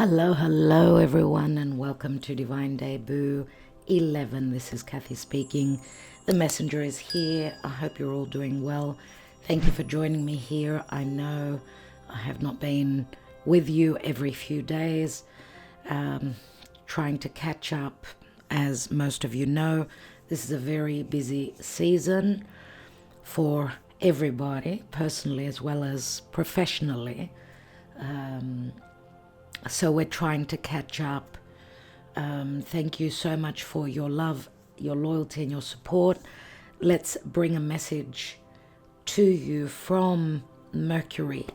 Hello everyone, and welcome to Divine Debut 11. This is Kathy speaking. The messenger is here. I hope you're all doing well. Thank you for joining me here. I know I have not been with you every few days, trying to catch up. As most of you know, this is a very busy season for everybody, personally as well as professionally. So we're trying to catch up. Thank you so much for your love, your loyalty, and your support. Let's bring a message to you from Mercury,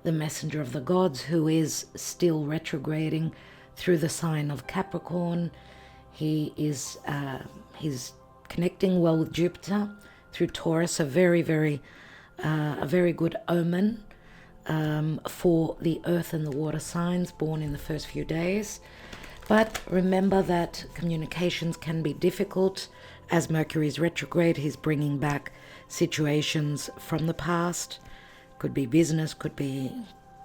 the messenger of the gods, who is still retrograding through the sign of Capricorn. He's connecting well with Jupiter through Taurus, a very good omen for the earth and the water signs born in the first few days. But remember that communications can be difficult. As Mercury is retrograde, he's bringing back situations from the past. Could be business, could be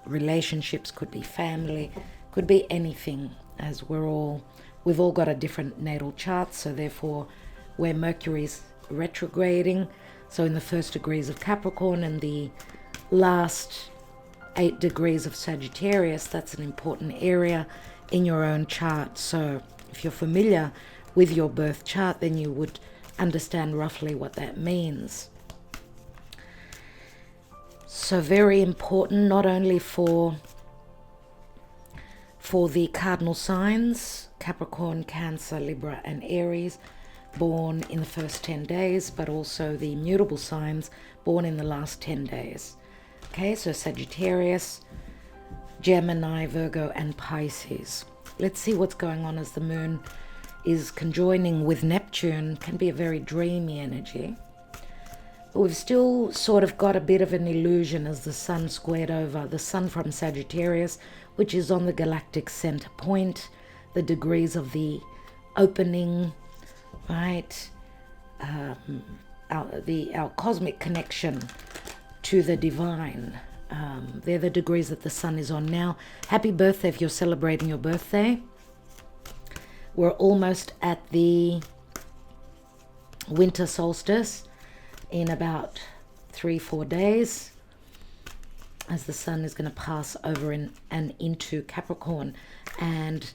relationships, could be family, could be anything, as we've all got a different natal chart. So therefore, where Mercury is retrograding, so in the first degrees of Capricorn and the last 8 degrees of Sagittarius, that's an important area in your own chart. So if you're familiar with your birth chart, then you would understand roughly what that means. So very important, not only for the cardinal signs, Capricorn, Cancer, Libra, and Aries, born in the first 10 days, but also the mutable signs born in the last 10 days. Okay, so Sagittarius, Gemini, Virgo, and Pisces. Let's see what's going on as the moon is conjoining with Neptune. Can be a very dreamy energy. But we've still sort of got a bit of an illusion as the sun squared over the sun from Sagittarius, which is on the galactic center point, the degrees of the opening, right? Our cosmic connection to the divine. They're the degrees that the sun is on now. Happy birthday if you're celebrating your birthday. We're almost at the winter solstice in about 3-4 days, as the sun is going to pass over and into Capricorn and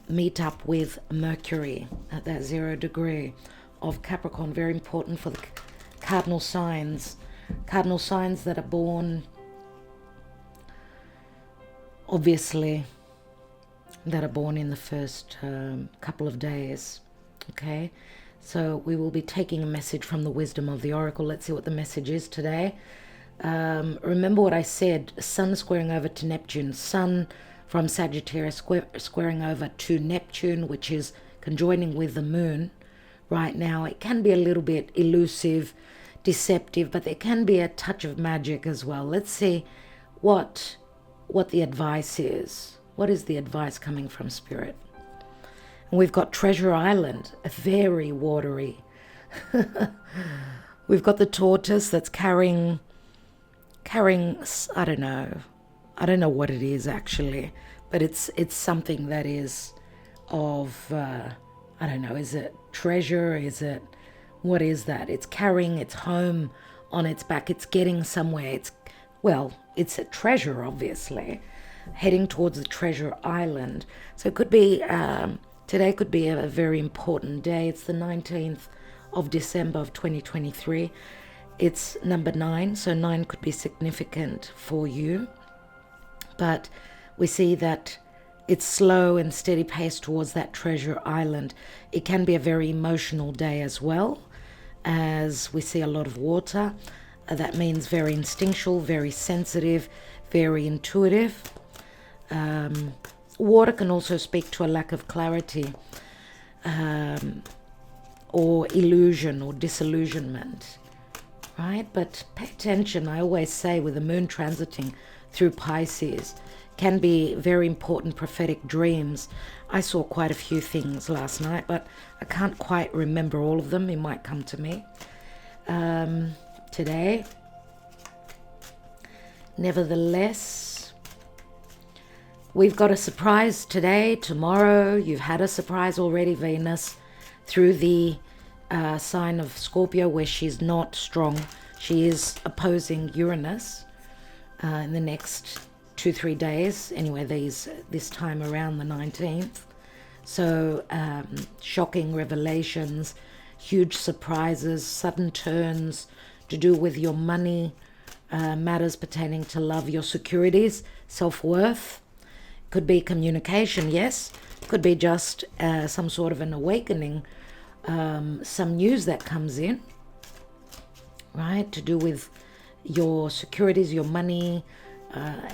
meet up with Mercury at that 0 degree of Capricorn. Very important for the cardinal signs that are born, obviously, that are born in the first couple of days. Okay, so we will be taking a message from the wisdom of the oracle. Let's see what the message is today. Remember what I said, sun squaring over to Neptune, sun from Sagittarius squaring over to Neptune, which is conjoining with the moon right now. It can be a little bit elusive, deceptive, but there can be a touch of magic as well. Let's see what the advice is. What is the advice coming from Spirit? And we've got Treasure Island, a very watery. We've got the tortoise that's carrying. I don't know what it is actually, but it's something that is of I don't know. Is it treasure? Is it? What is that? It's carrying its home on its back. It's getting somewhere. It's a treasure, obviously, heading towards the Treasure Island. So it could be, today could be a very important day. It's the 19th of December of 2023. It's number 9, so 9 could be significant for you. But we see that it's slow and steady pace towards that Treasure Island. It can be a very emotional day as well, as we see a lot of water. That means very instinctual, very sensitive, very intuitive. Water can also speak to a lack of clarity, or illusion or disillusionment, right? But pay attention. I always say, with the moon transiting through Pisces, can be very important prophetic dreams. I saw quite a few things last night, but I can't quite remember all of them. It might come to me today. Nevertheless, We've got a surprise today, tomorrow. You've had a surprise already, Venus, through the sign of Scorpio, where she's not strong. She is opposing Uranus in the next 2-3 days. Anyway, this time around the 19th. So shocking revelations, huge surprises, sudden turns to do with your money, matters pertaining to love, your securities, self-worth. Could be communication, yes. Could be just some sort of an awakening, some news that comes in, right, to do with your securities, your money,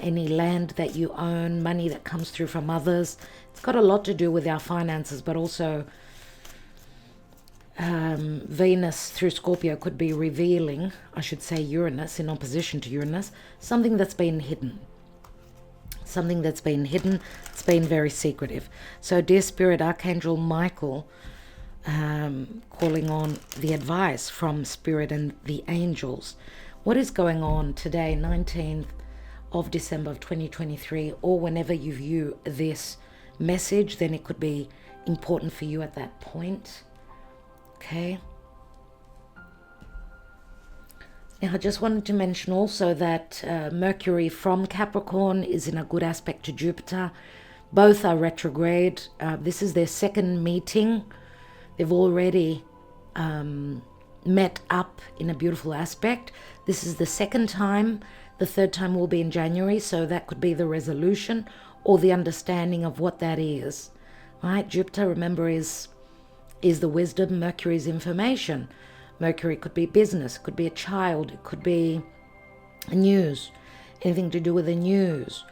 any land that you own, money that comes through from others. It's got a lot to do with our finances, but also Venus through Scorpio could be revealing, I should say Uranus in opposition to Uranus, something that's been hidden. Something that's been hidden, it's been very secretive. So dear Spirit, Archangel Michael, calling on the advice from Spirit and the angels. What is going on today, 19th of December of 2023, or whenever you view this message, then it could be important for you at that point. Okay. Now, I just wanted to mention also that Mercury from Capricorn is in a good aspect to Jupiter. Both are retrograde. This is their second meeting. They've already met up in a beautiful aspect. This is the second time. The third time will be in January, so that could be the resolution or the understanding of what that is. Right? Jupiter, remember, is the wisdom. Mercury is information. Mercury could be business, it could be a child, it could be news, anything to do with the news,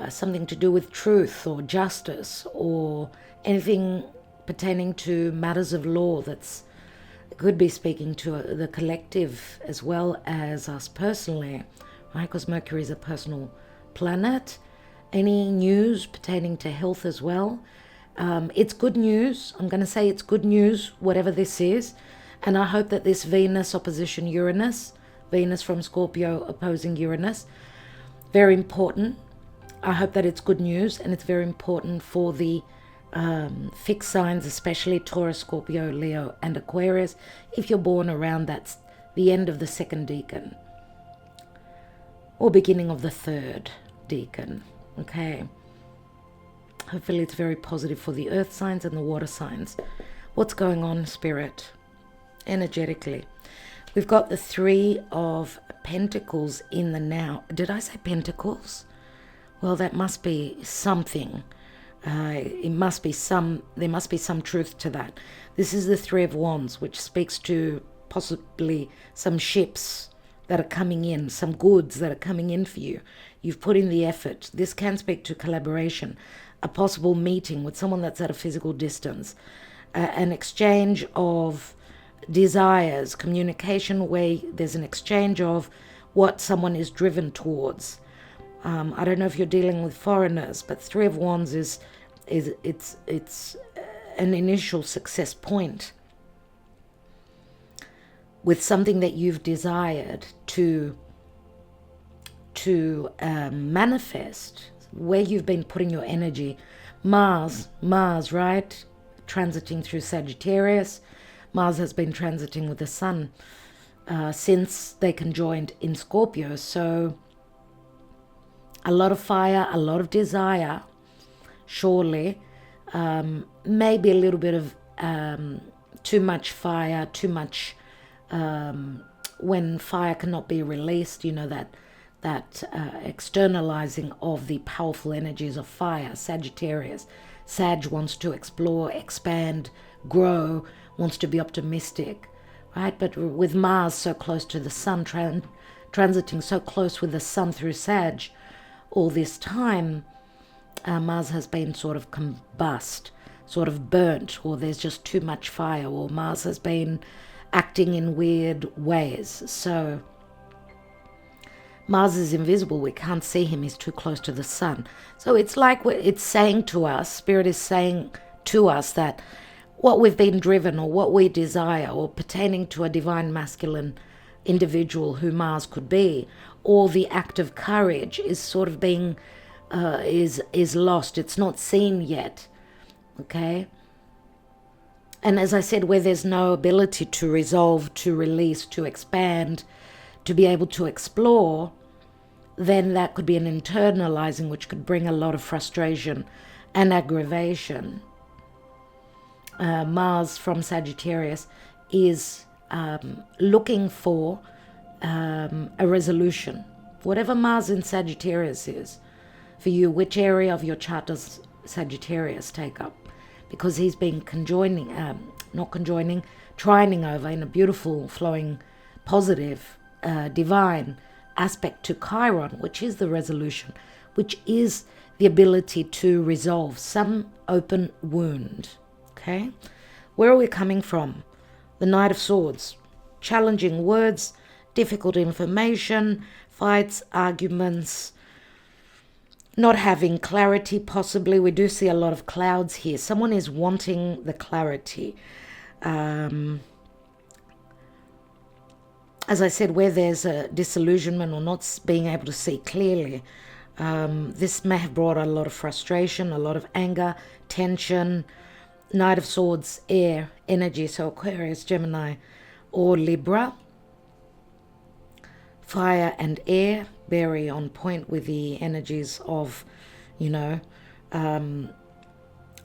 something to do with truth or justice, or anything pertaining to matters of law that's could be speaking to the collective as well as us personally, right? Because Mercury is a personal planet. Any news pertaining to health as well. It's good news. I'm going to say it's good news, whatever this is. And I hope that this Venus opposition Uranus, Venus from Scorpio opposing Uranus, very important. I hope that it's good news, and it's very important for the fixed signs, especially Taurus, Scorpio, Leo, and Aquarius. If you're born around that's the end of the second decan or beginning of the third decan, okay? Hopefully it's very positive for the earth signs and the water signs. What's going on, Spirit? Energetically, we've got the Three of Pentacles in the now. Did I say pentacles? Well, that must be something. There must be some truth to that. This is the Three of Wands, which speaks to possibly some ships that are coming in, some goods that are coming in for you. You've put in the effort. This can speak to collaboration, a possible meeting with someone that's at a physical distance, an exchange of desires, communication where there's an exchange of what someone is driven towards. I don't know if you're dealing with foreigners, but Three of Wands is an initial success point with something that you've desired to manifest, where you've been putting your energy. Mars, right? Transiting through Sagittarius. Mars has been transiting with the Sun since they conjoined in Scorpio. So a lot of fire, a lot of desire, surely. Maybe a little bit of too much fire, too much when fire cannot be released, you know, that externalizing of the powerful energies of fire. Sagittarius. Sag wants to explore, expand, grow, wants to be optimistic, right? But with Mars so close to the Sun, transiting so close with the Sun through Sag, all this time, Mars has been sort of combust, sort of burnt, or there's just too much fire, or Mars has been acting in weird ways. So Mars is invisible. We can't see him. He's too close to the Sun. So it's like it's saying to us, Spirit is saying to us that what we've been driven or what we desire or pertaining to a divine masculine individual who Mars could be, or the act of courage is sort of being is lost. It's not seen yet. Okay. And as I said, where there's no ability to resolve, to release, to expand, to be able to explore, then that could be an internalizing, which could bring a lot of frustration and aggravation. Mars from Sagittarius is looking for a resolution. Whatever Mars in Sagittarius is for you, which area of your chart does Sagittarius take up? Because he's been trining over in a beautiful, flowing, positive, divine aspect to Chiron, which is the resolution, which is the ability to resolve some open wound. Okay? Where are we coming from? The Knight of Swords. Challenging words, difficult information, fights, arguments, not having clarity, possibly. We do see a lot of clouds here. Someone is wanting the clarity. As I said, where there's a disillusionment or not being able to see clearly, this may have brought a lot of frustration, a lot of anger, tension. Knight of Swords, air, energy, so Aquarius, Gemini, or Libra. Fire and air, very on point with the energies of,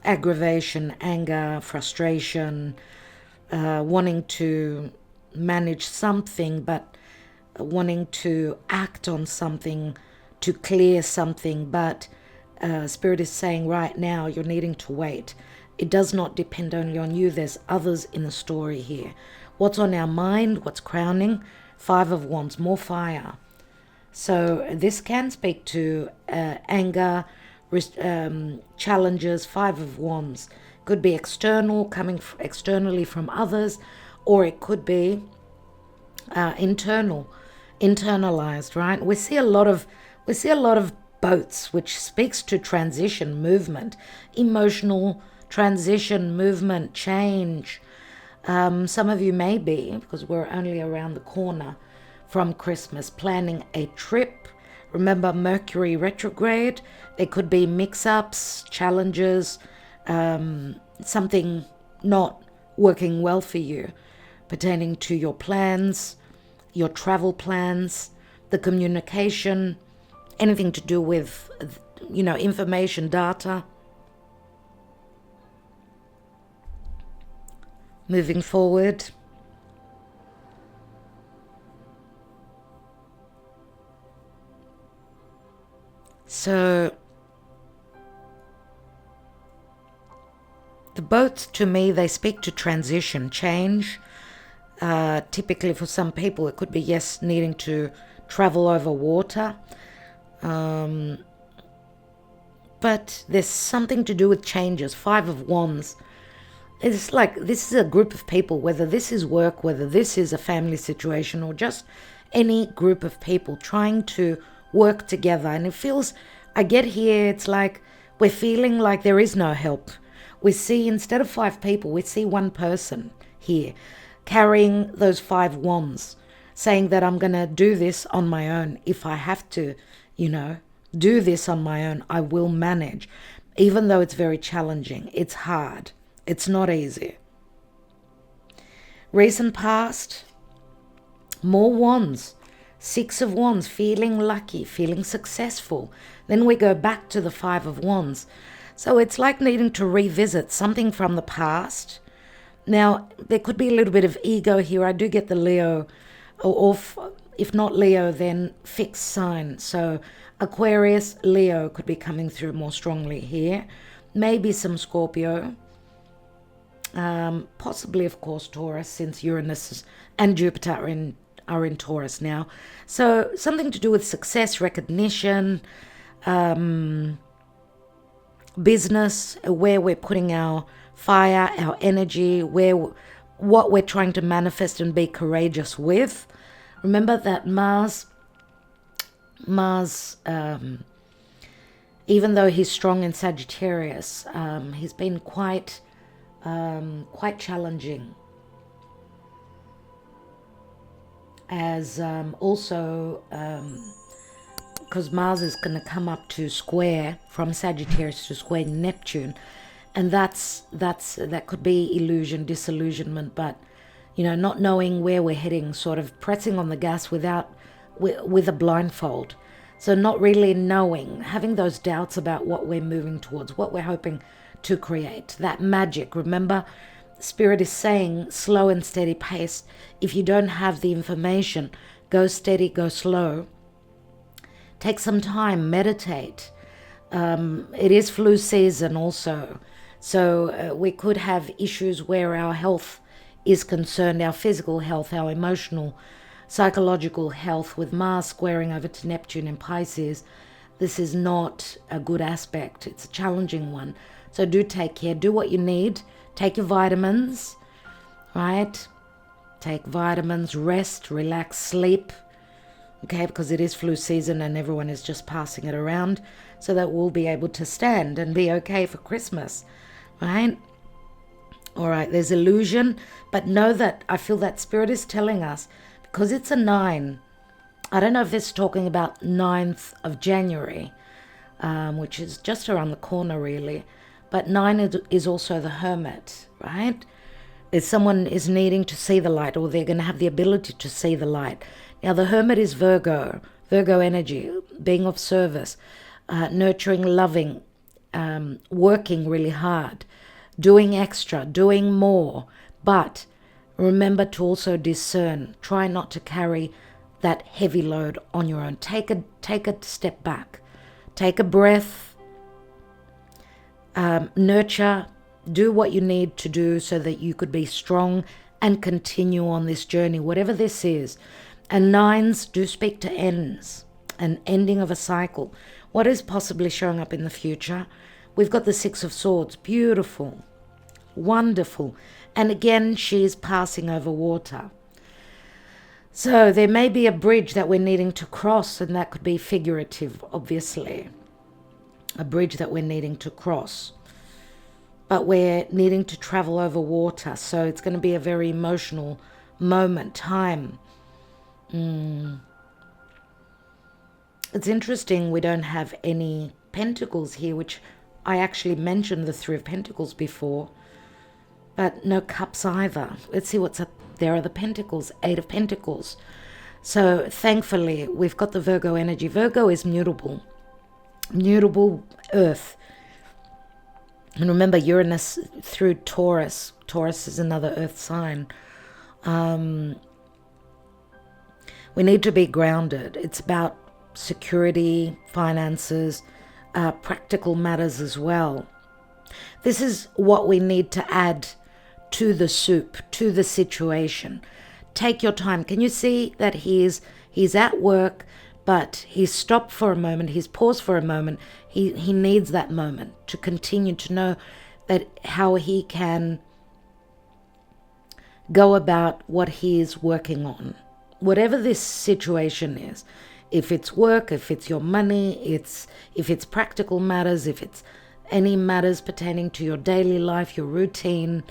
aggravation, anger, frustration, wanting to manage something, but wanting to act on something, to clear something, but Spirit is saying right now you're needing to wait. It does not depend only on you. There's others in the story here. What's on our mind? What's crowning? Five of Wands, more fire. So this can speak to anger, challenges. Five of Wands could be external, coming externally from others, or it could be internal, internalized. Right? We see a lot of boats, which speaks to transition, movement, emotional transition, movement, change. Some of you may be, because we're only around the corner from Christmas, planning a trip. Remember, Mercury retrograde. There could be mix-ups, challenges, something not working well for you pertaining to your plans, your travel plans, the communication, anything to do with, information, data. Moving forward. So the boats, to me, they speak to transition, change. Typically for some people, it could be, yes, needing to travel over water. But there's something to do with changes. Five of Wands. It's like this is a group of people, whether this is work, whether this is a family situation, or just any group of people trying to work together. And it feels, I get here, it's like we're feeling like there is no help. We see, instead of five people, we see one person here carrying those five wands, saying that I'm going to do this on my own. If I have to, do this on my own, I will manage. Even though it's very challenging, it's hard. It's not easy. Recent past, more wands. Six of Wands, feeling lucky, feeling successful. Then we go back to the Five of Wands. So it's like needing to revisit something from the past. Now, there could be a little bit of ego here. I do get the Leo, or if not Leo, then fixed sign. So Aquarius, Leo could be coming through more strongly here. Maybe some Scorpio. Possibly, of course, Taurus, since Uranus and Jupiter are in Taurus now. So something to do with success, recognition, business, where we're putting our fire, our energy, what we're trying to manifest and be courageous with. Remember that Mars, even though he's strong in Sagittarius, he's been quite challenging, as also because Mars is going to come up to square from Sagittarius to square Neptune, and that could be illusion, disillusionment, but not knowing where we're heading, sort of pressing on the gas with a blindfold. So not really knowing, having those doubts about what we're moving towards, what we're hoping to create. That magic, remember, Spirit is saying slow and steady pace. If you don't have the information, go steady, go slow. Take some time, meditate. It is flu season also. So we could have issues where our health is concerned, our physical health, our emotional, psychological health, with Mars squaring over to Neptune in Pisces. This is not a good aspect. It's a challenging one. So do take care. Do what you need. Take your vitamins, right? Take vitamins, rest, relax, sleep. Okay, because it is flu season and everyone is just passing it around, so that we'll be able to stand and be okay for Christmas, right? All right, there's illusion, but know that I feel that Spirit is telling us, because it's a 9. I don't know if it's talking about 9th of January, which is just around the corner really, but 9 is also the Hermit, right? If someone is needing to see the light, or they're going to have the ability to see the light. Now the Hermit is Virgo energy, being of service, nurturing, loving, working really hard, doing extra, doing more, but remember to also discern. Try not to carry that heavy load on your own. Take a step back. Take a breath. Nurture. Do what you need to do so that you could be strong and continue on this journey, whatever this is. And 9s do speak to ends, an ending of a cycle. What is possibly showing up in the future? We've got the 6 of Swords. Beautiful. Wonderful. And again, she's passing over water. So there may be a bridge that we're needing to cross, and that could be figurative, obviously. A bridge that we're needing to cross. But we're needing to travel over water, so it's going to be a very emotional moment, time. It's interesting we don't have any pentacles here, which I actually mentioned the 3 of Pentacles before. But no cups either. Let's see what's up. There are the Pentacles, 8 of Pentacles. So thankfully, we've got the Virgo energy. Virgo is mutable. Mutable earth. And remember, Uranus through Taurus. Taurus is another earth sign. We need to be grounded. It's about security, finances, practical matters as well. This is what we need to add to the soup, to the situation. Take your time. Can you see that he's at work, but he's stopped for a moment, he's paused for a moment. He needs that moment to continue to know that how he can go about what he is working on. Whatever this situation is, if it's work, if it's your money, if it's practical matters, if it's any matters pertaining to your daily life, your routine,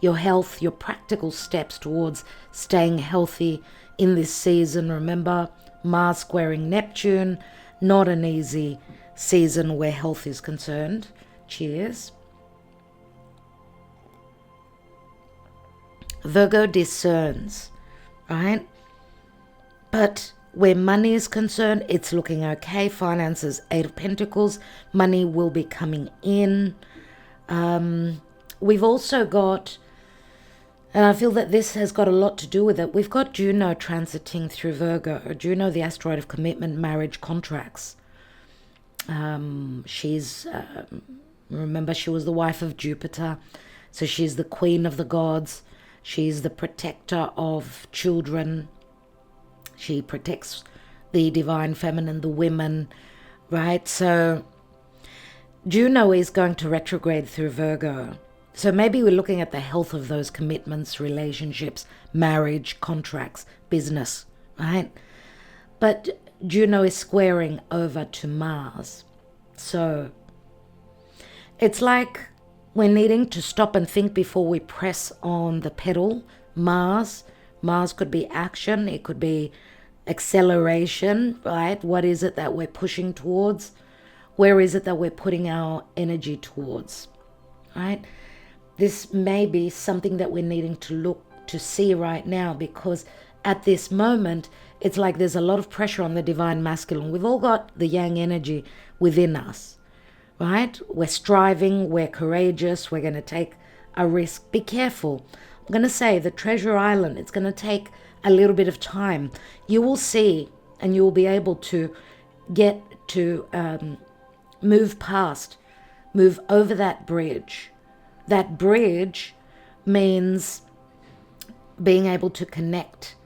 your health, your practical steps towards staying healthy in this season. Remember, Mars squaring Neptune, not an easy season where health is concerned. Cheers. Virgo discerns, right? But where money is concerned, it's looking okay. Finances, 8 of Pentacles. Money will be coming in. We've also got, and I feel that this has got a lot to do with it, we've got Juno transiting through Virgo. Juno, the asteroid of commitment, marriage, contracts. She's, remember, she was the wife of Jupiter. So she's the queen of the gods. She's the protector of children. She protects the divine feminine, the women, right? So Juno is going to retrograde through Virgo. So maybe we're looking at the health of those commitments, relationships, marriage, contracts, business, right? But Juno is squaring over to Mars. So it's like we're needing to stop and think before we press on the pedal. Mars could be action. It could be acceleration, right? What is it that we're pushing towards? Where is it that we're putting our energy towards, right? This may be something that we're needing to look to see right now, because at this moment, it's like there's a lot of pressure on the divine masculine. We've all got the yang energy within us, right? We're striving, we're courageous, we're going to take a risk. Be careful. I'm going to say the Treasure Island, it's going to take a little bit of time. You will see, and you will be able to get to move past, move over that bridge. That bridge means being able to connect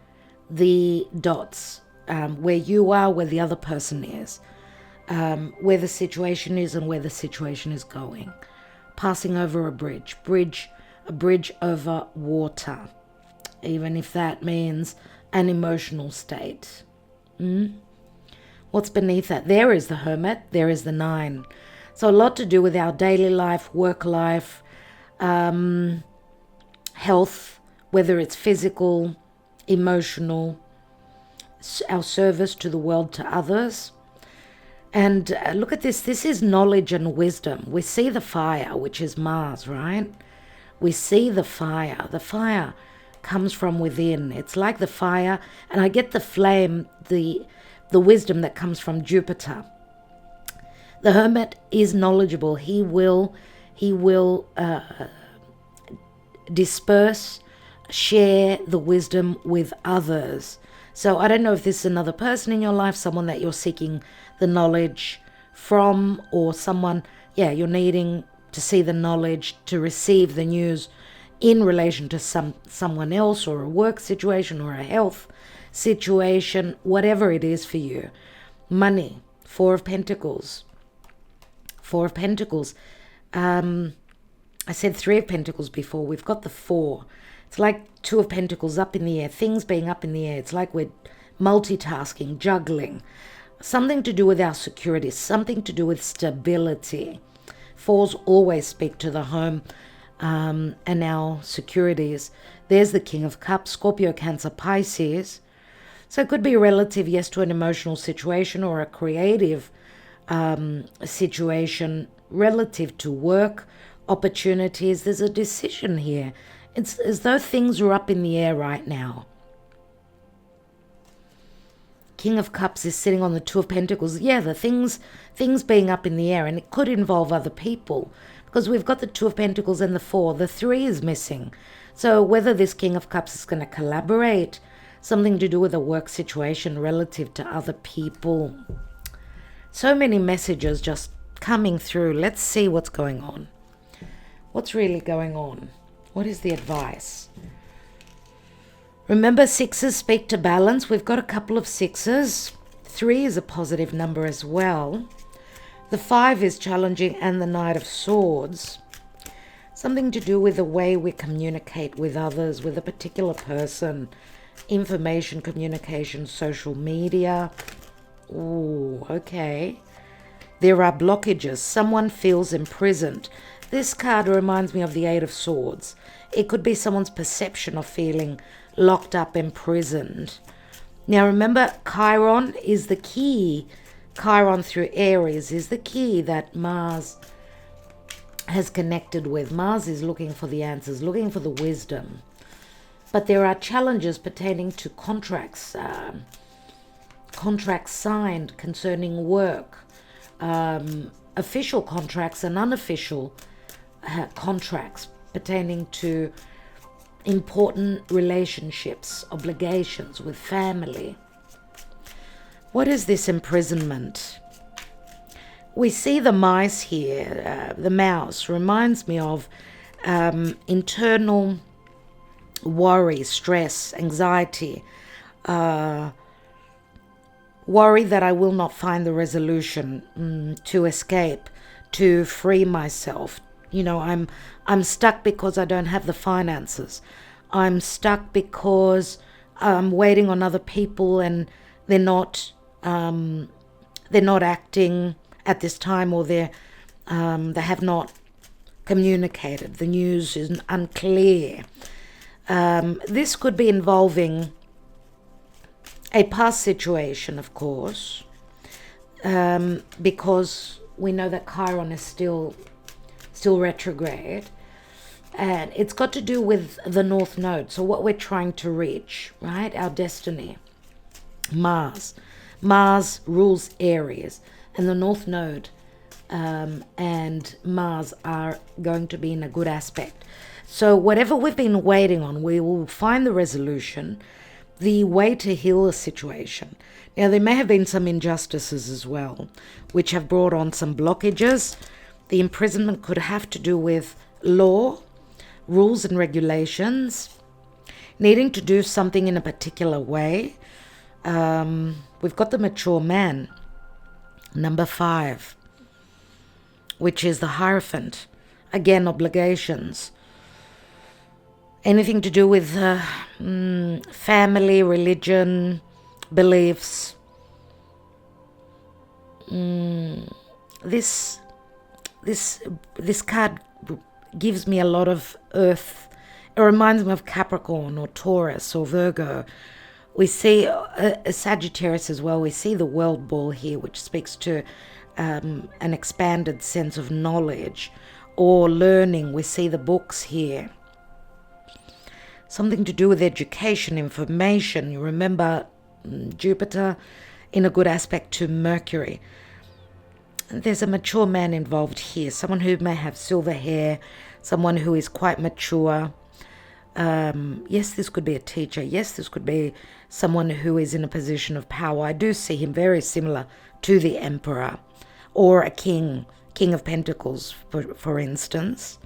the dots, where you are, where the other person is, where the situation is and where the situation is going. Passing over a bridge over water, even if that means an emotional state. What's beneath that? There is the Hermit, there is the 9. So a lot to do with our daily life, work life, health, whether it's physical, emotional, our service to the world, to others. And look at this. This is knowledge and wisdom. We see the fire, which is Mars, right? We see the fire. The fire comes from within. It's like the fire, and I get the flame, the wisdom that comes from Jupiter. The Hermit is knowledgeable. He will disperse, share the wisdom with others. So I don't know if this is another person in your life, someone that you're seeking the knowledge from, or someone, you're needing to see the knowledge, to receive the news in relation to someone else, or a work situation, or a health situation, whatever it is for you. Money, 4 of Pentacles. 4 of Pentacles. I said 3 of Pentacles before. We've got the 4. It's like 2 of Pentacles up in the air, things being up in the air. It's like we're multitasking, juggling. Something to do with our security, something to do with stability. 4s always speak to the home and our securities. There's the King of Cups, Scorpio, Cancer, Pisces. So it could be relative, yes, to an emotional situation or a creative situation relative to work, opportunities. There's a decision here. It's as though things are up in the air right now. King of Cups is sitting on the 2 of Pentacles. Yeah, the things being up in the air, and it could involve other people, because we've got the 2 of Pentacles and the 4. The 3 is missing. So whether this King of Cups is going to collaborate, something to do with a work situation relative to other people. So many messages just coming through. Let's see what's going on. What's really going on? What is the advice? Remember, 6s speak to balance. We've got a couple of 6s. 3 is a positive number as well. The 5 is challenging, and the Knight of Swords. Something to do with the way we communicate with others, with a particular person. Information, communication, social media. Ooh, okay. There are blockages. Someone feels imprisoned. This card reminds me of the 8 of Swords. It could be someone's perception of feeling locked up, imprisoned. Now remember, Chiron is the key. Chiron through Aries is the key that Mars has connected with. Mars is looking for the answers, looking for the wisdom. But there are challenges pertaining to contracts, contracts signed concerning work, official contracts and unofficial contracts pertaining to important relationships, obligations with family. What is this imprisonment? We see the mice here. The mouse reminds me of internal worry, stress, anxiety, worry that I will not find the resolution to escape, to free myself. You know, I'm stuck because I don't have the finances. I'm stuck because I'm waiting on other people and they're not acting at this time, or they have not communicated. The news is unclear. This could be involving a past situation, of course, because we know that Chiron is still retrograde, and it's got to do with the North Node. So what we're trying to reach, right? Our destiny. Mars rules Aries, and the North Node and Mars are going to be in a good aspect. So whatever we've been waiting on, we will find the resolution, the way to heal the situation. Now, there may have been some injustices as well, which have brought on some blockages. The imprisonment could have to do with law, rules and regulations, needing to do something in a particular way. We've got the mature man, number 5, which is the Hierophant. Again, obligations. Anything to do with family, religion, beliefs. This card gives me a lot of earth. It reminds me of Capricorn or Taurus or Virgo. We see a Sagittarius as well. We see the world ball here, which speaks to an expanded sense of knowledge or learning. We see the books here. Something to do with education, information. You remember Jupiter in a good aspect to Mercury. There's a mature man involved here, someone who may have silver hair, someone who is quite mature. Yes, this could be a teacher. Yes, this could be someone who is in a position of power. I do see him very similar to the Emperor or a king of Pentacles, for instance.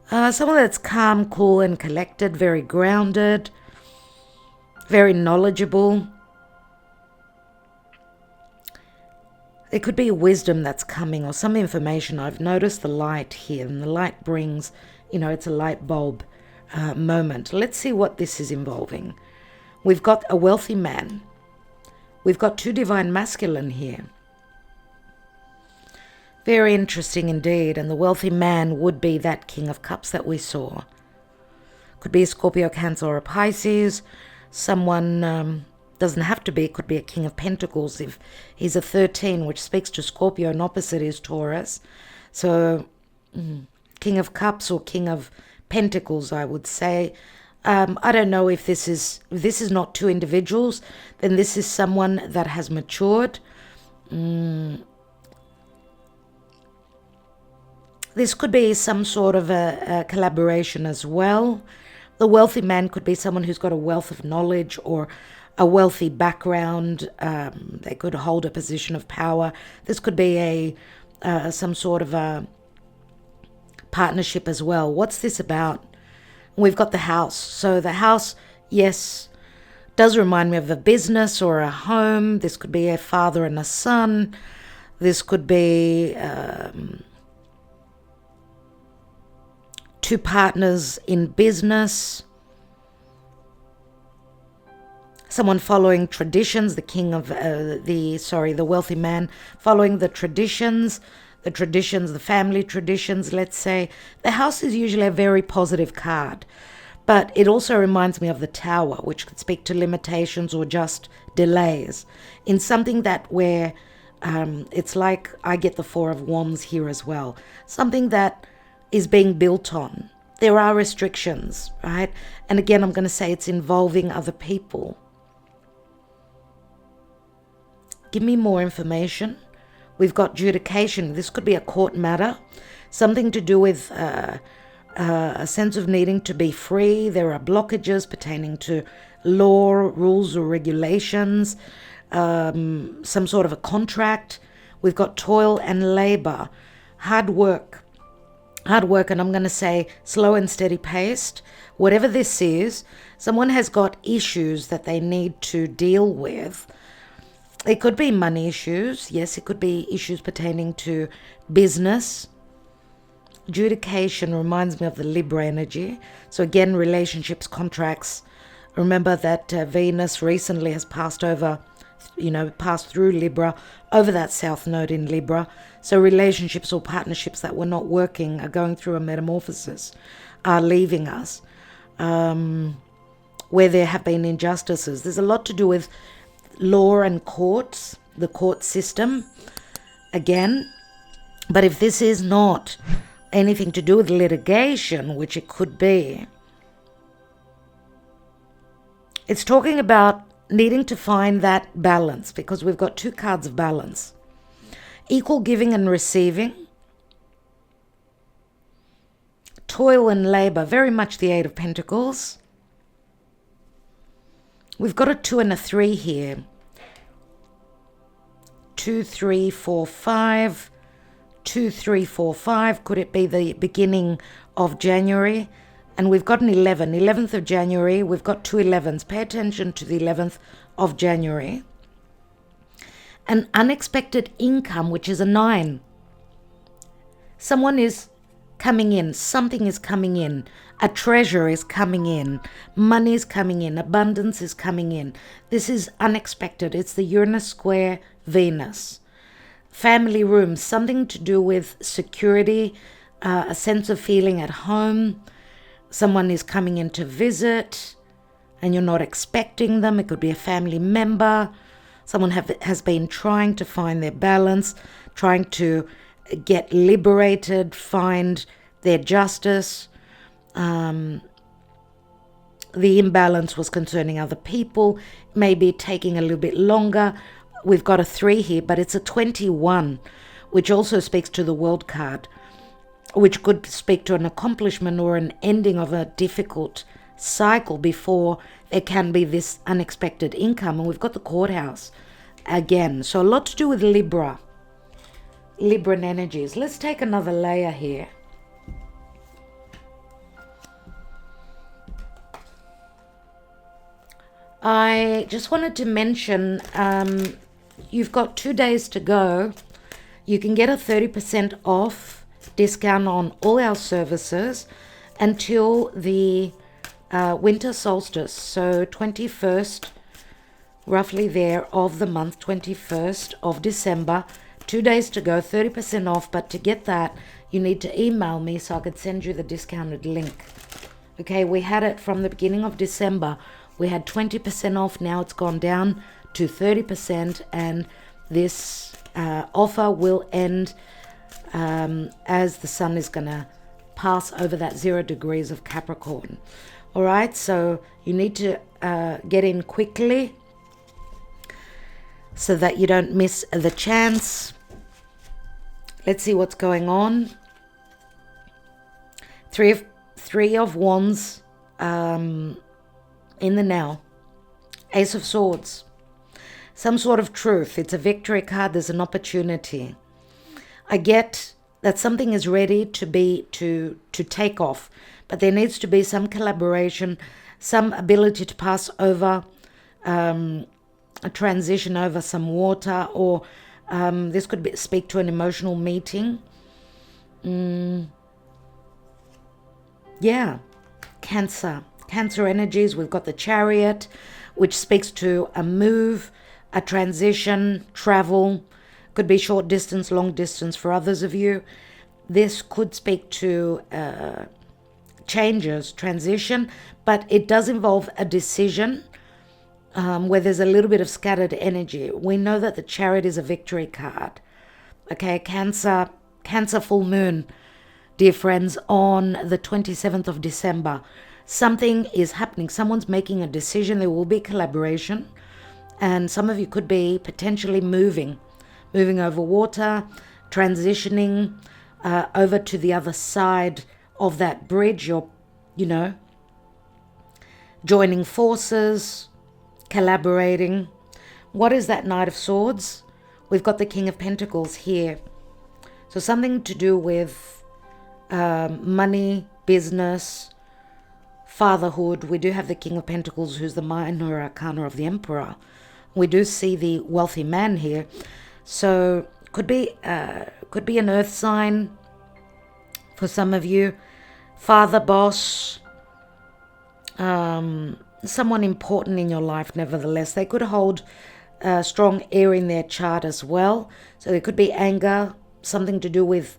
Someone that's calm, cool, and collected, very grounded, very knowledgeable. There could be wisdom that's coming or some information. I've noticed the light here, and the light brings, it's a light bulb moment. Let's see what this is involving. We've got a wealthy man. We've got 2 divine masculine here. Very interesting indeed. And the wealthy man would be that King of Cups that we saw. Could be a Scorpio, Cancer, or a Pisces. Someone doesn't have to be. It could be a King of Pentacles if he's a 13, which speaks to Scorpio, and opposite is Taurus. So King of Cups or King of Pentacles, I would say. I don't know if this is not 2 individuals, then this is someone that has matured. This could be some sort of a collaboration as well. The wealthy man could be someone who's got a wealth of knowledge or a wealthy background. They could hold a position of power. This could be some sort of a partnership as well. What's this about? We've got the house. So the house, yes, does remind me of a business or a home. This could be a father and a son. This could be 2 partners in business. Someone following traditions, the wealthy man following the traditions, the family traditions, let's say. The house is usually a very positive card, but it also reminds me of the Tower, which could speak to limitations or just delays in something that where it's like I get the 4 of Wands here as well. Something that is being built on. There are restrictions, right? And again, I'm going to say it's involving other people. Give me more information. We've got adjudication. This could be a court matter. Something to do with a sense of needing to be free. There are blockages pertaining to law, rules or regulations. Some sort of a contract. We've got toil and labor. Hard work, and I'm going to say slow and steady paced. Whatever this is, someone has got issues that they need to deal with. It could be money issues. Yes, it could be issues pertaining to business. Adjudication reminds me of the Libra energy. So again, relationships, contracts. Remember that Venus recently has passed through Libra, over that South Node in Libra. So relationships or partnerships that were not working are going through a metamorphosis, are leaving us. Where there have been injustices. There's a lot to do with law and courts, the court system again. But if this is not anything to do with litigation, which it could be, it's talking about needing to find that balance, because we've got 2 cards of balance. Equal giving and receiving. Toil and labor, very much the 8 of Pentacles. We've got a 2 and a 3 here. 2, 3, 4, 5. 2, 3, 4, 5. Could it be the beginning of January? And we've got an 11. 11th of January. We've got 2 11s. Pay attention to the 11th of January. An unexpected income, which is a 9. Someone is coming in. Something is coming in. A treasure is coming in. Money is coming in. Abundance is coming in. This is unexpected. It's the Uranus square Venus. Family room, something to do with security, a sense of feeling at home. Someone is coming in to visit and you're not expecting them. It could be a family member. Someone has been trying to find their balance, trying to get liberated, find their justice. The imbalance was concerning other people, maybe taking a little bit longer. We've got a 3 here, but it's a 21, which also speaks to the World card, which could speak to an accomplishment or an ending of a difficult cycle before there can be this unexpected income. And we've got the courthouse again. So a lot to do with Libran energies. Let's take another layer here. I just wanted to mention, you've got 2 days to go. You can get a 30% off discount on all our services until the winter solstice. So 21st, roughly there, of the month, 21st of December. 2 days to go, 30% off. But to get that, you need to email me so I could send you the discounted link. Okay, we had it from the beginning of December. We had 20% off. Now it's gone down to 30%, and this offer will end as the sun is going to pass over that 0 degrees of Capricorn. All right, so you need to get in quickly so that you don't miss the chance. Let's see what's going on. Three of Wands in the now. Ace of Swords. Some sort of truth. It's a victory card. There's an opportunity. I get that something is ready to take off, but there needs to be some collaboration, some ability to pass over a transition over some water, or this could speak to an emotional meeting. Yeah, Cancer energies. We've got the Chariot, which speaks to a move, a transition, travel. Could be short distance, long distance for others of you. This could speak to changes, transition, but it does involve a decision where there's a little bit of scattered energy. We know that the Chariot is a victory card. Okay, Cancer full moon, dear friends, on the 27th of December. Something is happening. Someone's making a decision. There will be collaboration. And some of you could be potentially moving over water, transitioning over to the other side of that bridge. You're, joining forces, collaborating. What is that Knight of Swords? We've got the King of Pentacles here. So something to do with money, business, fatherhood. We do have the King of Pentacles, who's the minor arcana of the Emperor. We do see the wealthy man here. So could be an earth sign for some of you. Father, boss, someone important in your life nevertheless. They could hold strong air in their chart as well. So there could be anger, something to do with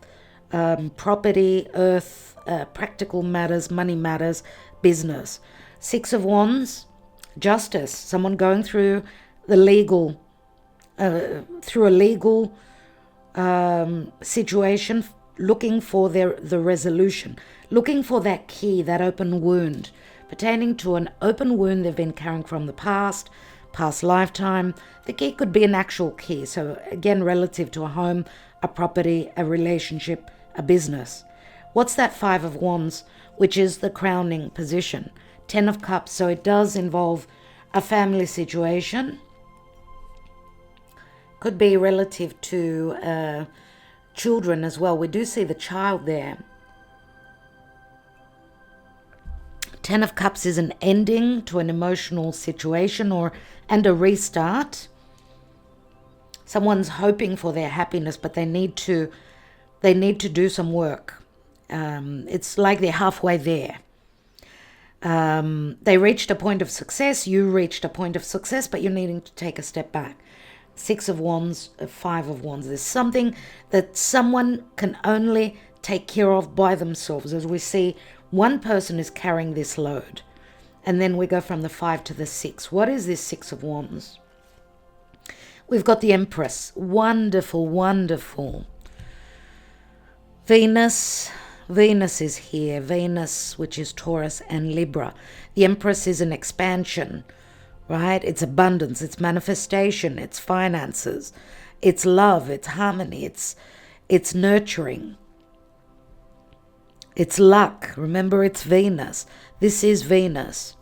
property, earth, practical matters, money matters, business. 6 of Wands, justice. Someone going through the legal, through a legal situation, looking for the resolution, looking for that key, that open wound, pertaining to an open wound they've been carrying from the past lifetime. The key could be an actual key. So again, relative to a home, a property, a relationship, a business. What's that Five of Wands, which is the crowning position? Ten of Cups. So it does involve a family situation. Could be relative to children as well. We do see the child there. Ten of Cups is an ending to an emotional situation and a restart. Someone's hoping for their happiness, but they need to do some work. It's like they're halfway there. They reached a point of success. You reached a point of success, but you're needing to take a step back. Six of Wands, Five of Wands. There's something that someone can only take care of by themselves. As we see, one person is carrying this load. And then we go from the 5 to the 6. What is this Six of Wands? We've got the Empress. Wonderful, wonderful. Venus is here. Venus, which is Taurus and Libra. The Empress is an expansion, right? It's abundance, it's manifestation, it's finances, it's love, it's harmony, it's nurturing, it's luck. Remember, it's Venus. This is Venus.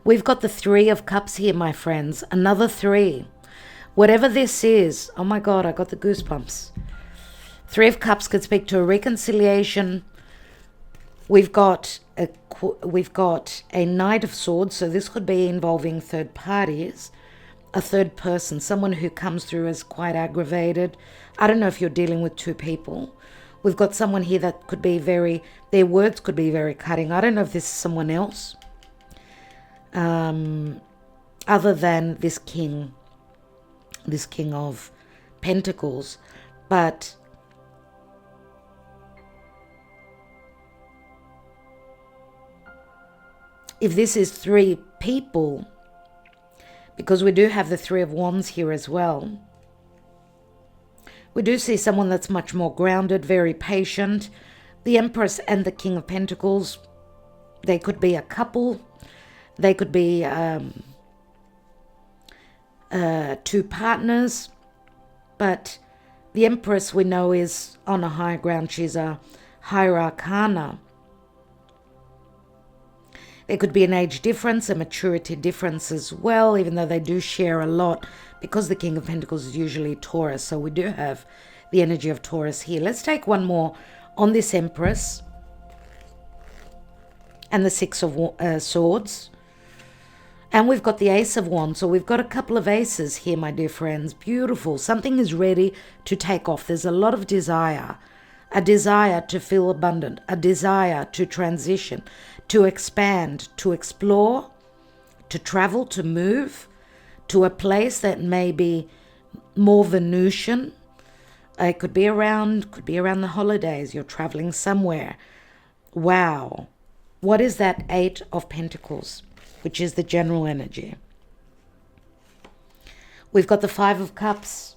We've got the Three of Cups here, my friends. Another 3. Whatever this is, oh my God, I got the goosebumps. Three of Cups could speak to a reconciliation. We've got a Knight of Swords, so this could be involving third parties, a third person, someone who comes through as quite aggravated. I don't know if you're dealing with two people. We've got someone here that could be their words could be very cutting. I don't know if this is someone else, other than this King of Pentacles, but if this is 3 people, because we do have the Three of Wands here as well, we do see someone that's much more grounded, very patient. The Empress and the King of Pentacles, they could be a couple. They could be 2 partners. But the Empress, we know, is on a higher ground. She's a higher arcana. There could be an age difference, a maturity difference as well, even though they do share a lot, because the King of Pentacles is usually Taurus. So we do have the energy of Taurus here. Let's take one more on this Empress and the Six of Swords. And we've got the Ace of Wands. So we've got a couple of aces here, my dear friends. Beautiful. Something is ready to take off. There's a lot of desire. A desire to feel abundant. A desire to transition, to expand, to explore, to travel, to move to a place that may be more Venusian. It could be around the holidays. You're traveling somewhere. Wow. What is that Eight of Pentacles, which is the general energy? We've got the Five of Cups.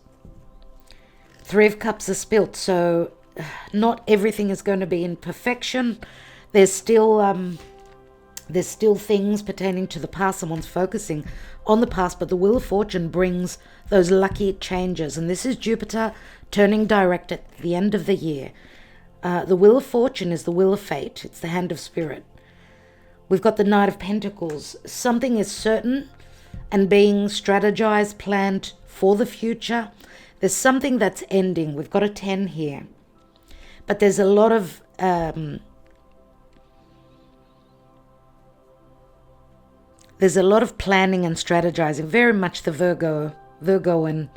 Three of Cups are spilt, so not everything is going to be in perfection. There's still things pertaining to the past. Someone's focusing on the past, but the Wheel of Fortune brings those lucky changes. And this is Jupiter turning direct at the end of the year. The Wheel of Fortune is the wheel of fate. It's the hand of spirit. We've got the Knight of Pentacles. Something is certain and being strategized, planned for the future. There's something that's ending. We've got a 10 here. But there's a lot of planning and strategizing, very much the Virgoan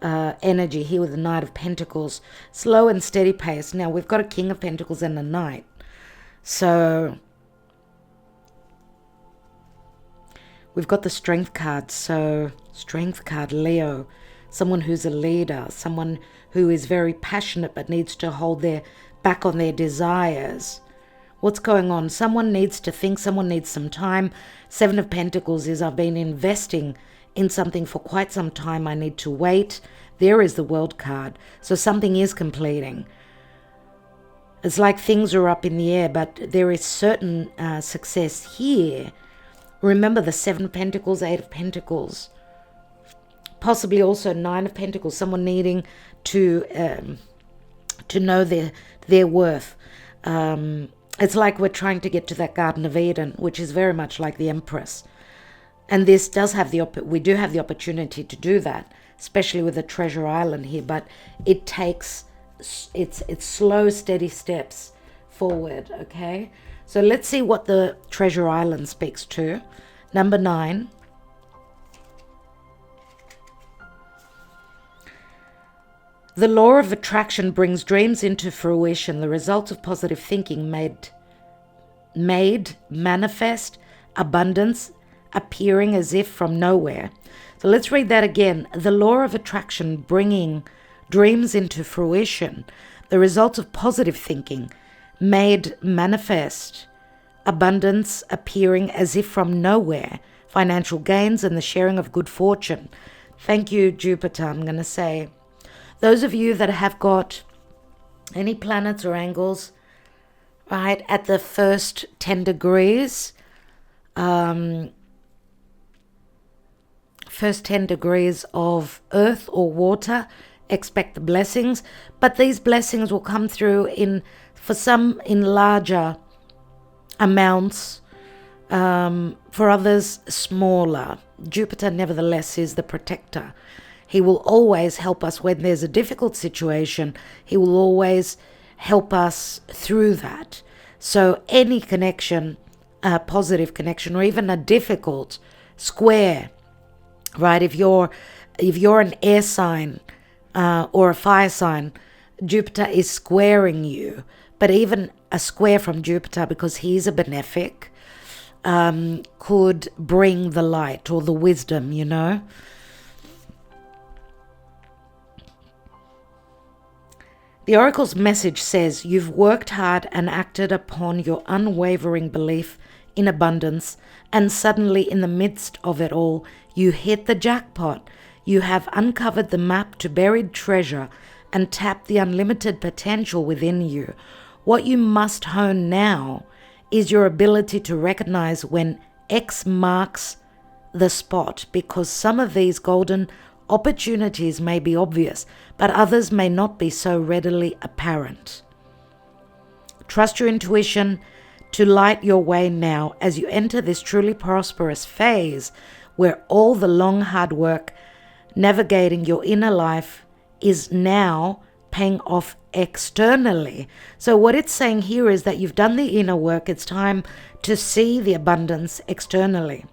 energy here with the Knight of Pentacles. Slow and steady pace. Now, we've got a King of Pentacles and a Knight. So we've got the Strength card. So Strength card, Leo. Someone who's a leader. Someone who is very passionate but needs to hold their back on their desires. What's going on? Someone needs to think. Someone needs some time. Seven of Pentacles is I've been investing in something for quite some time. I need to wait. There is the World card. So something is completing. It's like things are up in the air, but there is certain success here. Remember the 7 of Pentacles, 8 of Pentacles. Possibly also 9 of Pentacles. Someone needing to know their worth. It's like we're trying to get to that Garden of Eden, which is very much like the Empress. And this does have we do have the opportunity to do that, especially with the Treasure Island here. But it takes it's slow, steady steps forward. Okay, so let's see what the Treasure Island speaks to. Number 9. The law of attraction brings dreams into fruition, the result of positive thinking made manifest, abundance appearing as if from nowhere. So let's read that again. The law of attraction bringing dreams into fruition, the result of positive thinking made manifest, abundance appearing as if from nowhere, financial gains and the sharing of good fortune. Thank you, Jupiter. I'm going to say, those of you that have got any planets or angles, right, at the first 10 degrees, first 10 degrees of earth or water, expect the blessings. But these blessings will come through for some in larger amounts, for others smaller. Jupiter nevertheless is the protector. He will always help us when there's a difficult situation. He will always help us through that. So any connection, a positive connection, or even a difficult square, right? If you're an air sign or a fire sign, Jupiter is squaring you. But even a square from Jupiter, because he's a benefic, could bring the light or the wisdom, you know. The Oracle's message says, you've worked hard and acted upon your unwavering belief in abundance, and suddenly in the midst of it all, you hit the jackpot. You have uncovered the map to buried treasure and tapped the unlimited potential within you. What you must hone now is your ability to recognize when X marks the spot, because some of these golden opportunities may be obvious, but others may not be so readily apparent. Trust your intuition to light your way now as you enter this truly prosperous phase where all the long hard work navigating your inner life is now paying off externally. So what it's saying here is that you've done the inner work. It's time to see the abundance externally.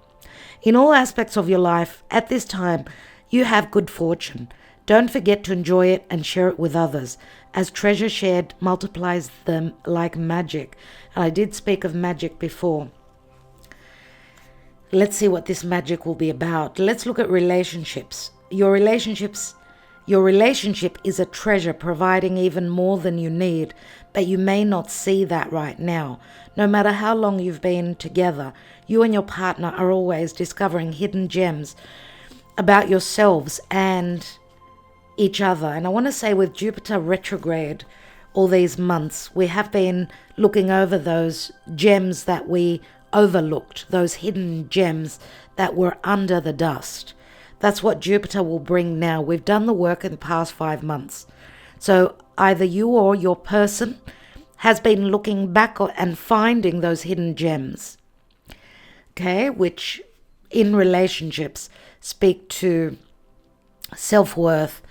In all aspects of your life at this time, you have good fortune. Don't forget to enjoy it and share it with others, as treasure shared multiplies them like magic. And I did speak of magic before. Let's see what this magic will be about. Let's look at relationships. Your relationship is a treasure, providing even more than you need, but you may not see that right now. No matter how long you've been together, you and your partner are always discovering hidden gems about yourselves and each other. And I want to say, with Jupiter retrograde all these months, we have been looking over those gems that we overlooked, those hidden gems that were under the dust. That's what Jupiter will bring now. We've done the work in the past 5 months. So either you or your person has been looking back and finding those hidden gems, okay, which in relationships speak to self-worth,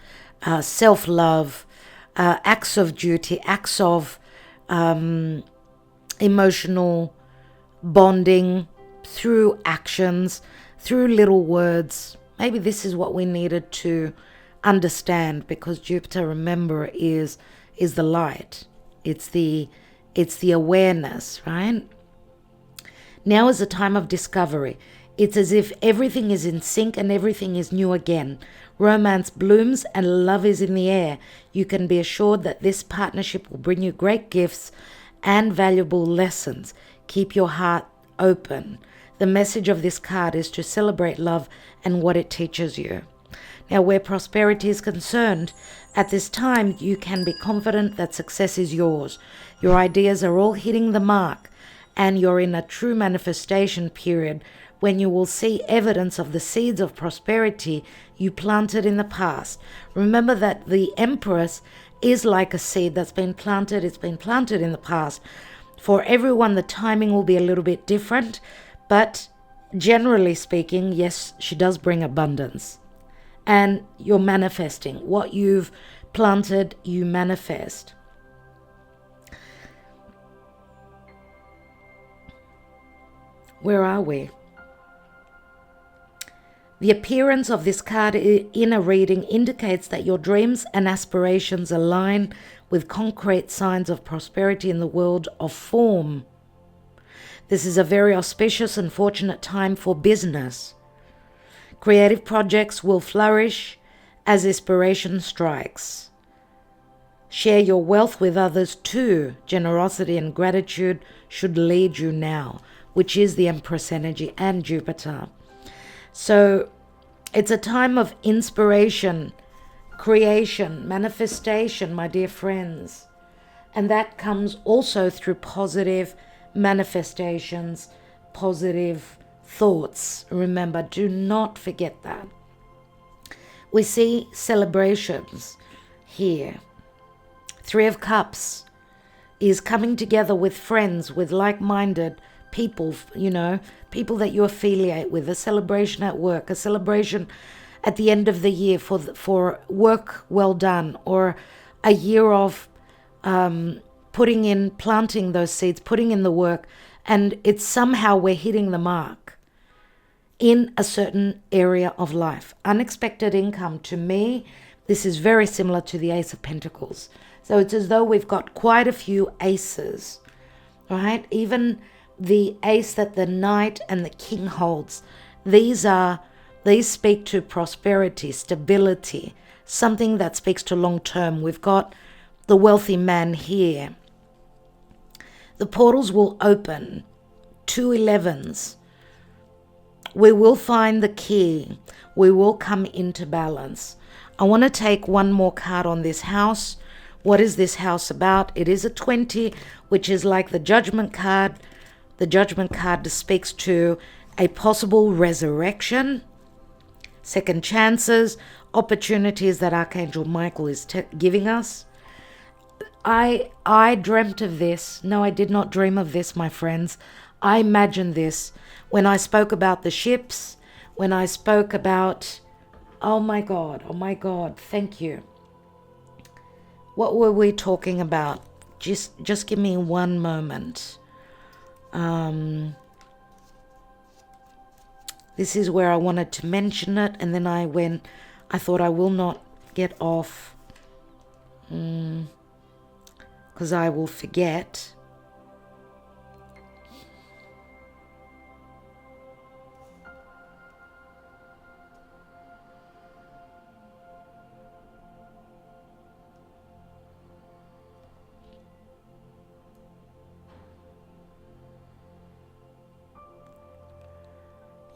self-love, acts of duty, acts of emotional bonding through actions, through little words. Maybe this is what we needed to understand, because Jupiter, remember, is the light. It's the awareness, right? Now is a time of discovery. It's as if everything is in sync and everything is new again. Romance blooms and love is in the air. You can be assured that this partnership will bring you great gifts and valuable lessons. Keep your heart open. The message of this card is to celebrate love and what it teaches you. Now, where prosperity is concerned, at this time, you can be confident that success is yours. Your ideas are all hitting the mark, and you're in a true manifestation period when you will see evidence of the seeds of prosperity you planted in the past. Remember that the Empress is like a seed that's been planted. It's been planted in the past. For everyone, the timing will be a little bit different, but generally speaking, yes, she does bring abundance. And you're manifesting. What you've planted, you manifest. Where are we? The appearance of this card in a reading indicates that your dreams and aspirations align with concrete signs of prosperity in the world of form. This is a very auspicious and fortunate time for business. Creative projects will flourish as inspiration strikes. Share your wealth with others too. Generosity and gratitude should lead you now, which is the Empress energy and Jupiter. So it's a time of inspiration, creation, manifestation, my dear friends. And that comes also through positive manifestations, positive thoughts. Remember, do not forget that. We see celebrations here. Three of Cups is coming together with friends, with like-minded people, people that you affiliate with, a celebration at work, a celebration at the end of the year for work well done, or a year of planting those seeds, putting in the work, and it's somehow we're hitting the mark in a certain area of life. Unexpected income, to me, this is very similar to the Ace of Pentacles. So it's as though we've got quite a few aces, right? Even the ace that the Knight and the King holds, these speak to prosperity, stability, something that speaks to long term. We've got the wealthy man here. The portals will open, 2 11s. We will find the key. We will come into balance. I want to take one more card on this house. What is this house about? It is a 20, which is like the Judgment card. The Judgment card speaks to a possible resurrection, second chances, opportunities that Archangel Michael is giving us. I dreamt of this. No, I did not dream of this, my friends. I imagined this when I spoke about the ships, when I spoke about, oh my God, thank you. What were we talking about? Just give me one moment. This is where I wanted to mention it, and then I thought I will not get off because I will forget.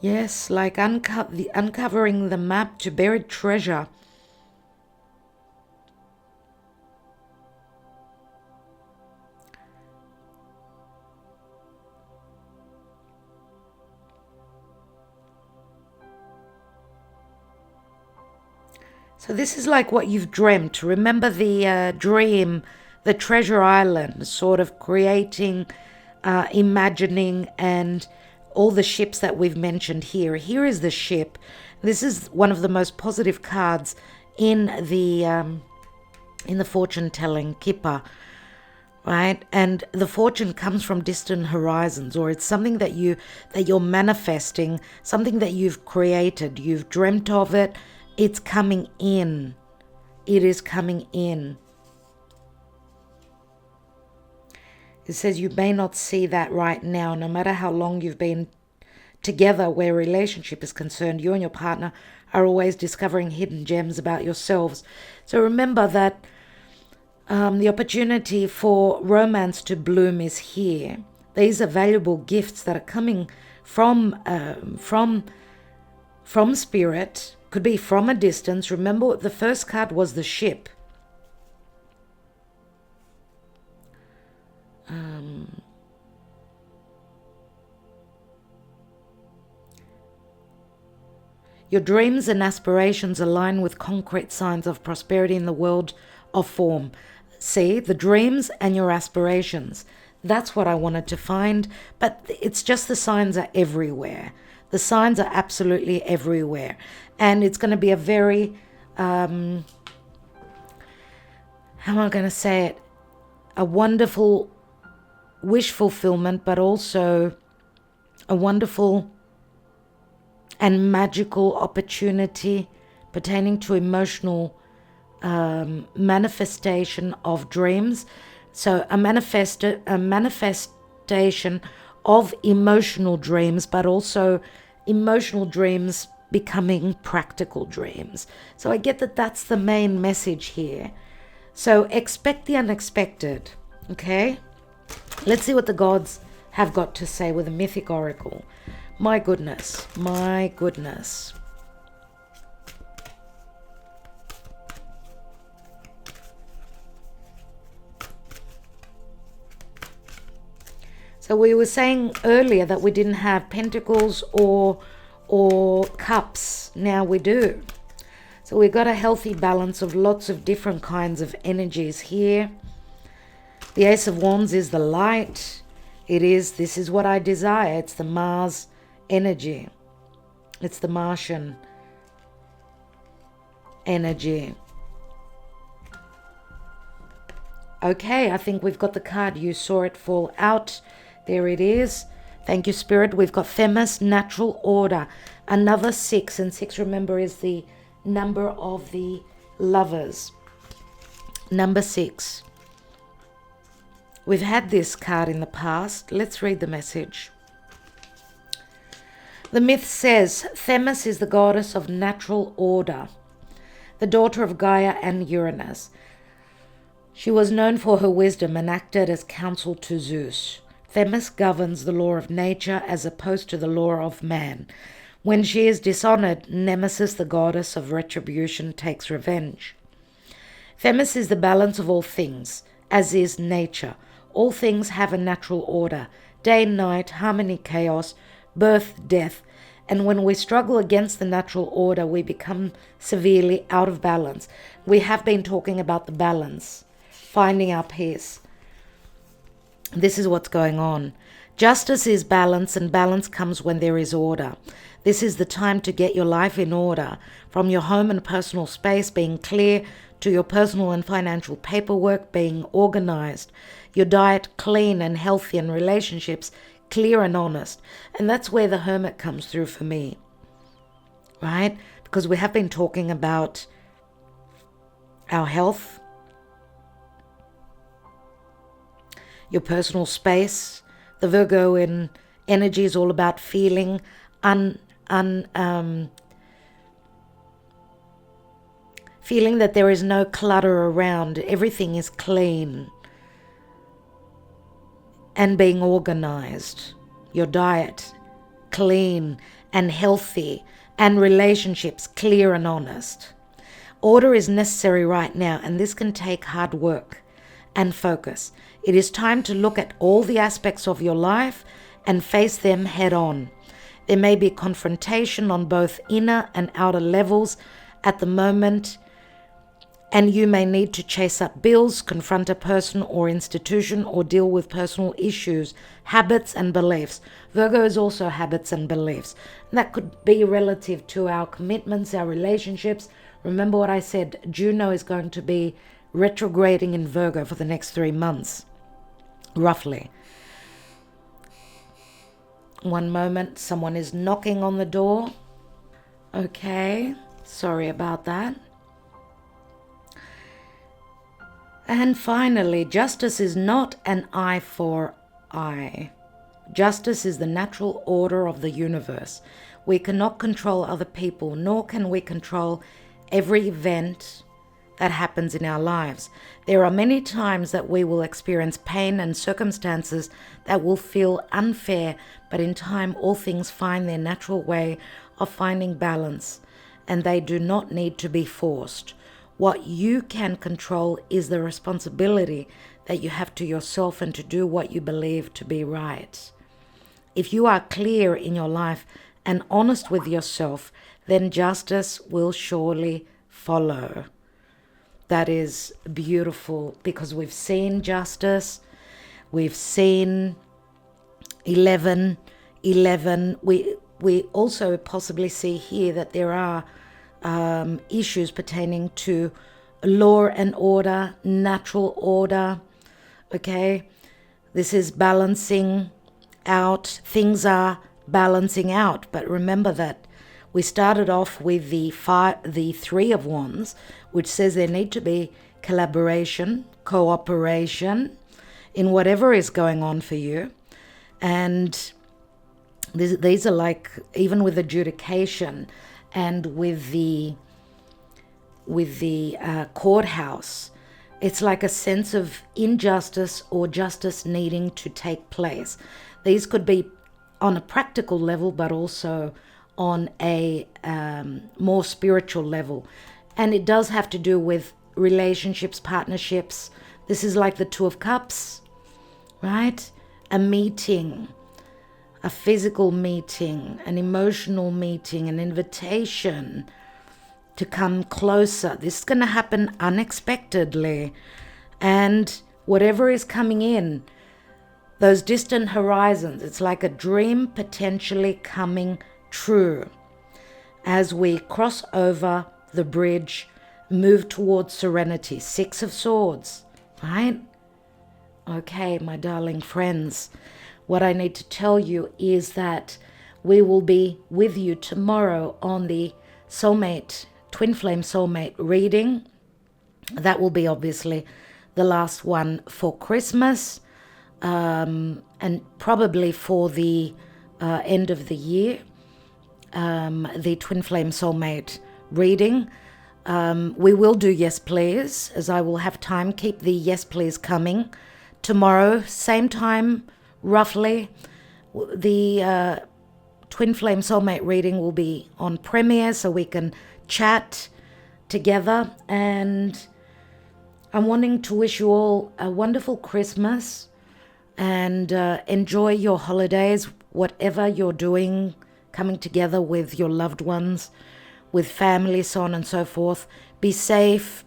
Yes, like uncovering the map to buried treasure. So this is like what you've dreamt. Remember the dream, the treasure island, sort of creating, imagining, and all the ships that we've mentioned here. Here is the ship. This is one of the most positive cards in the fortune telling kippa, right? And the fortune comes from distant horizons, or it's something that you're manifesting, something that you've created. You've dreamt of it. It's coming in. It is coming in. It says you may not see that right now, no matter how long you've been together where relationship is concerned. You and your partner are always discovering hidden gems about yourselves. So remember that the opportunity for romance to bloom is here. These are valuable gifts that are coming from spirit, could be from a distance. Remember, the first card was the ship. Your dreams and aspirations align with concrete signs of prosperity in the world of form. See, the dreams and your aspirations. That's what I wanted to find, but it's just the signs are everywhere. The signs are absolutely everywhere. And it's going to be a very, how am I going to say it? A wonderful wish fulfillment, but also a wonderful and magical opportunity pertaining to emotional manifestation of dreams. So a manifestation of emotional dreams, but also emotional dreams becoming practical dreams. So I get that that's the main message here. So expect the unexpected, okay? Let's see what the gods have got to say with the mythic oracle. My goodness, my goodness. So we were saying earlier that we didn't have pentacles or cups. Now we do. So we've got a healthy balance of lots of different kinds of energies here. The Ace of Wands is the light. This is what I desire. It's the Mars energy. It's the Martian energy. Okay, I think we've got the card. You saw it fall out. There it is. Thank you, Spirit. We've got Themis, natural order. Another 6. And 6, remember, is the number of the lovers. Number 6. We've had this card in the past. Let's read the message. The myth says Themis is the goddess of natural order, the daughter of Gaia and Uranus. She was known for her wisdom and acted as counsel to Zeus. Themis governs the law of nature as opposed to the law of man. When she is dishonored, Nemesis, the goddess of retribution, takes revenge. Themis is the balance of all things, as is nature. All things have a natural order, day and night, harmony, chaos, birth, death, and when we struggle against the natural order, we become severely out of balance. We have been talking about the balance, finding our peace. This is what's going on. Justice is balance, and balance comes when there is order. This is the time to get your life in order, from your home and personal space being clear to your personal and financial paperwork being organized, your diet clean and healthy, and relationships clear and honest. And that's where the Hermit comes through for me, right? Because we have been talking about our health, your personal space. The Virgo in energy is all about feeling feeling that there is no clutter around, everything is clean, and being organized. Your diet clean and healthy, and relationships clear and honest. Order is necessary right now, and this can take hard work and focus. It is time to look at all the aspects of your life and face them head on. There may be confrontation on both inner and outer levels at the moment, and you may need to chase up bills, confront a person or institution, or deal with personal issues, habits and beliefs. Virgo is also habits and beliefs. And that could be relative to our commitments, our relationships. Remember what I said, Juno is going to be retrograding in Virgo for the next 3 months, roughly. One moment, someone is knocking on the door. Okay, sorry about that. And finally, justice is not an eye for eye. Justice is the natural order of the universe. We cannot control other people, nor can we control every event that happens in our lives. There are many times that we will experience pain and circumstances that will feel unfair, but in time all things find their natural way of finding balance, and they do not need to be forced. What you can control is the responsibility that you have to yourself and to do what you believe to be right. If you are clear in your life and honest with yourself, then justice will surely follow. That is beautiful, because we've seen justice, we've seen 11:11. We also possibly see here that there are issues pertaining to law and order, natural order. Okay, this is balancing out. Things are balancing out, but remember that we started off with the Three of Wands, which says there need to be collaboration, cooperation in whatever is going on for you. And these are like, even with adjudication and with the courthouse, it's like a sense of injustice or justice needing to take place. These could be on a practical level, but also on a more spiritual level. And it does have to do with relationships, partnerships. This is like the Two of Cups, right? A meeting, a physical meeting, an emotional meeting, an invitation to come closer. This is going to happen unexpectedly. And whatever is coming in, those distant horizons, it's like a dream potentially coming true as we cross over the bridge, move towards serenity. Six of Swords, right? Okay, my darling friends, what I need to tell you is that we will be with you tomorrow on the soulmate, twin flame soulmate reading. That will be obviously the last one for Christmas, and probably for the end of the year. The twin flame soulmate reading. We will do yes please, as I will have time. Keep the yes please coming. Tomorrow, same time, roughly, the twin flame soulmate reading will be on premiere, so we can chat together. And I'm wanting to wish you all a wonderful Christmas, and enjoy your holidays, whatever you're doing, coming together with your loved ones, with family, so on and so forth. Be safe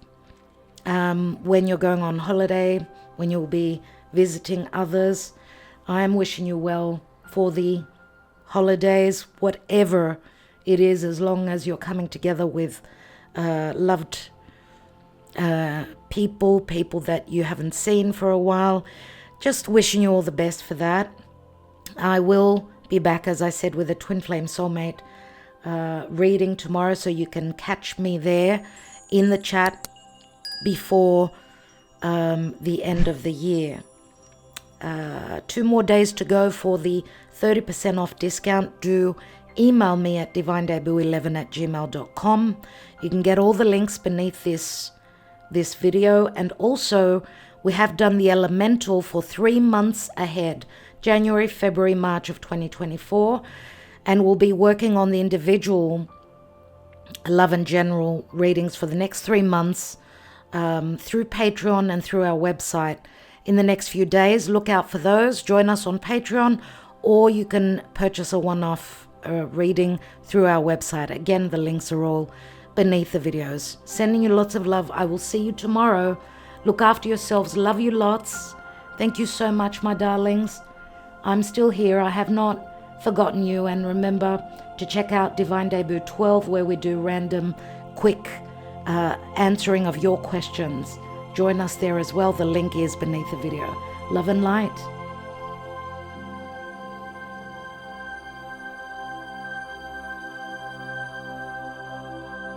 when you're going on holiday, when you'll be visiting others. I am wishing you well for the holidays, whatever it is, as long as you're coming together with loved people that you haven't seen for a while. Just wishing you all the best for that. I will be back, as I said, with a twin flame soulmate reading tomorrow, so you can catch me there in the chat before the end of the year. 2 more days to go for the 30% off discount. Do email me at divinedebut11@gmail.com. You can get all the links beneath this video. And also, we have done the elemental for 3 months ahead, January, February, March of 2024. And we'll be working on the individual love and general readings for the next 3 months through Patreon and through our website. In the next few days, look out for those. Join us on Patreon, or you can purchase a one-off reading through our website. Again, the links are all beneath the videos. Sending you lots of love. I will see you tomorrow. Look after yourselves. Love you lots. Thank you so much, my darlings. I'm still here. I have not forgotten you. And remember to check out Divine Debut 12, where we do random, quick answering of your questions. Join us there as well. The link is beneath the video. Love and light.